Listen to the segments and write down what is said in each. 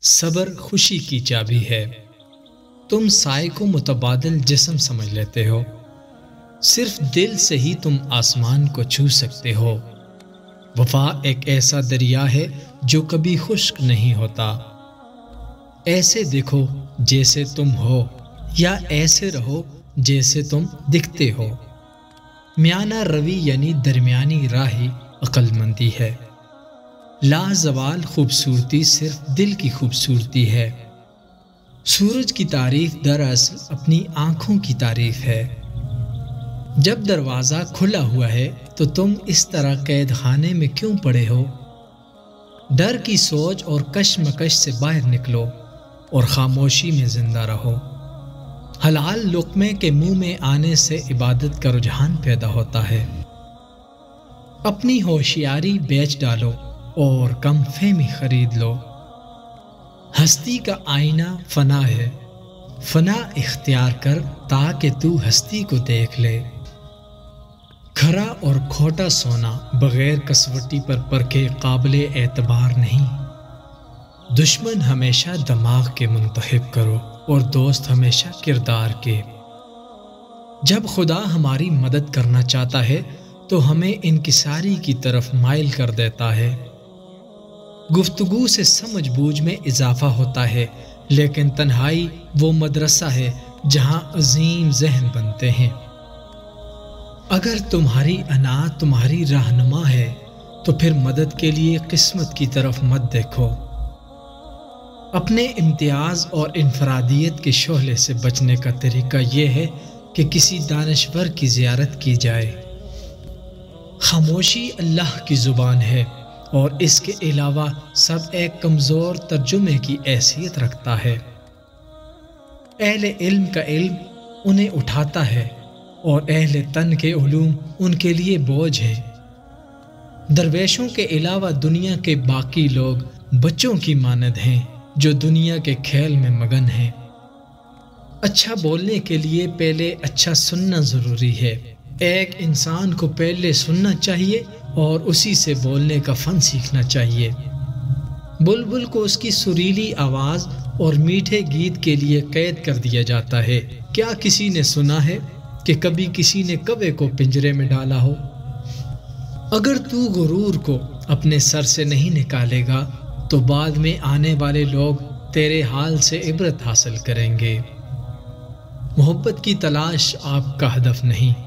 صبر خوشی کی چابی ہے۔ تم سائے کو متبادل جسم سمجھ لیتے ہو، صرف دل سے ہی تم آسمان کو چھو سکتے ہو۔ وفا ایک ایسا دریا ہے جو کبھی خشک نہیں ہوتا۔ ایسے دیکھو جیسے تم ہو، یا ایسے رہو جیسے تم دکھتے ہو۔ میانہ روی یعنی درمیانی راہی عقل مندی ہے۔ لا زوال خوبصورتی صرف دل کی خوبصورتی ہے۔ سورج کی تعریف دراصل اپنی آنکھوں کی تعریف ہے۔ جب دروازہ کھلا ہوا ہے تو تم اس طرح قید خانے میں کیوں پڑے ہو؟ ڈر کی سوچ اور کشمکش سے باہر نکلو اور خاموشی میں زندہ رہو۔ حلال لقمے کے منہ میں آنے سے عبادت کا رجحان پیدا ہوتا ہے۔ اپنی ہوشیاری بیچ ڈالو اور کم فہمی خرید لو۔ ہستی کا آئینہ فنا ہے، فنا اختیار کر تاکہ تو ہستی کو دیکھ لے۔ کھرا اور کھوٹا سونا بغیر کسوٹی پر پرکھے قابل اعتبار نہیں۔ دشمن ہمیشہ دماغ کے منتخب کرو اور دوست ہمیشہ کردار کے۔ جب خدا ہماری مدد کرنا چاہتا ہے تو ہمیں انکساری کی طرف مائل کر دیتا ہے۔ گفتگو سے سمجھ بوجھ میں اضافہ ہوتا ہے، لیکن تنہائی وہ مدرسہ ہے جہاں عظیم ذہن بنتے ہیں۔ اگر تمہاری انا تمہاری رہنما ہے تو پھر مدد کے لیے قسمت کی طرف مت دیکھو۔ اپنے امتیاز اور انفرادیت کے شعلے سے بچنے کا طریقہ یہ ہے کہ کسی دانشور کی زیارت کی جائے۔ خاموشی اللہ کی زبان ہے اور اس کے علاوہ سب ایک کمزور ترجمے کی حیثیت رکھتا ہے۔ اہل علم کا علم انہیں اٹھاتا ہے اور اہل تن کے علوم ان کے لیے بوجھ ہے۔ درویشوں کے علاوہ دنیا کے باقی لوگ بچوں کی مانند ہیں جو دنیا کے کھیل میں مگن ہیں۔ اچھا بولنے کے لیے پہلے اچھا سننا ضروری ہے۔ ایک انسان کو پہلے سننا چاہیے اور اسی سے بولنے کا فن سیکھنا چاہیے۔ بلبل کو اس کی سریلی آواز اور میٹھے گیت کے لیے قید کر دیا جاتا ہے۔ کیا کسی نے سنا ہے کہ کبھی کسی نے کوے کو پنجرے میں ڈالا ہو؟ اگر تو غرور کو اپنے سر سے نہیں نکالے گا تو بعد میں آنے والے لوگ تیرے حال سے عبرت حاصل کریں گے۔ محبت کی تلاش آپ کا ہدف نہیں،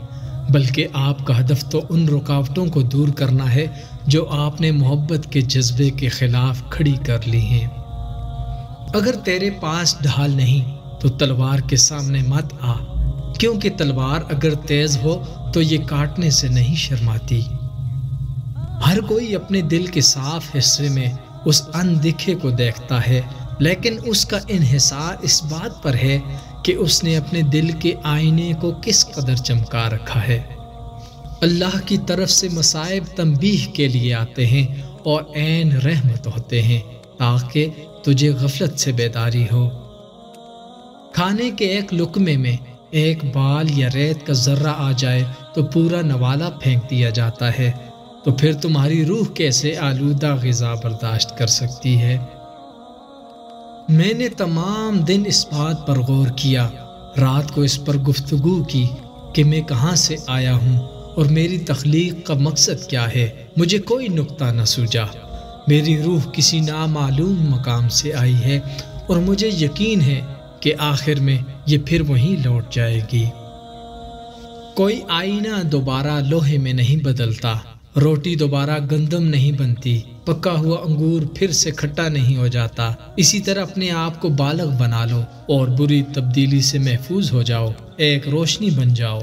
بلکہ آپ کا ہدف تو ان رکاوٹوں کو دور کرنا ہے جو آپ نے محبت کے جذبے کے خلاف کھڑی کر لی ہیں۔ اگر تیرے پاس ڈھال نہیں تو تلوار کے سامنے مت آ، کیونکہ تلوار اگر تیز ہو تو یہ کاٹنے سے نہیں شرماتی۔ ہر کوئی اپنے دل کے صاف حصے میں اس اندیکھے کو دیکھتا ہے، لیکن اس کا انحصار اس بات پر ہے کہ اس نے اپنے دل کے آئینے کو کس قدر چمکا رکھا ہے۔ اللہ کی طرف سے مصائب تنبیہ کے لیے آتے ہیں اور عین رحمت ہوتے ہیں تاکہ تجھے غفلت سے بیداری ہو۔ کھانے کے ایک لقمے میں ایک بال یا ریت کا ذرہ آ جائے تو پورا نوالہ پھینک دیا جاتا ہے، تو پھر تمہاری روح کیسے آلودہ غذا برداشت کر سکتی ہے؟ میں نے تمام دن اس بات پر غور کیا، رات کو اس پر گفتگو کی کہ میں کہاں سے آیا ہوں اور میری تخلیق کا مقصد کیا ہے۔ مجھے کوئی نقطہ نہ سوجا۔ میری روح کسی نامعلوم مقام سے آئی ہے اور مجھے یقین ہے کہ آخر میں یہ پھر وہیں لوٹ جائے گی۔ کوئی آئینہ دوبارہ لوہے میں نہیں بدلتا، روٹی دوبارہ گندم نہیں بنتی، پکا ہوا انگور پھر سے کھٹا نہیں ہو جاتا۔ اسی طرح اپنے آپ کو بالغ بنا لو اور بری تبدیلی سے محفوظ ہو جاؤ، ایک روشنی بن جاؤ۔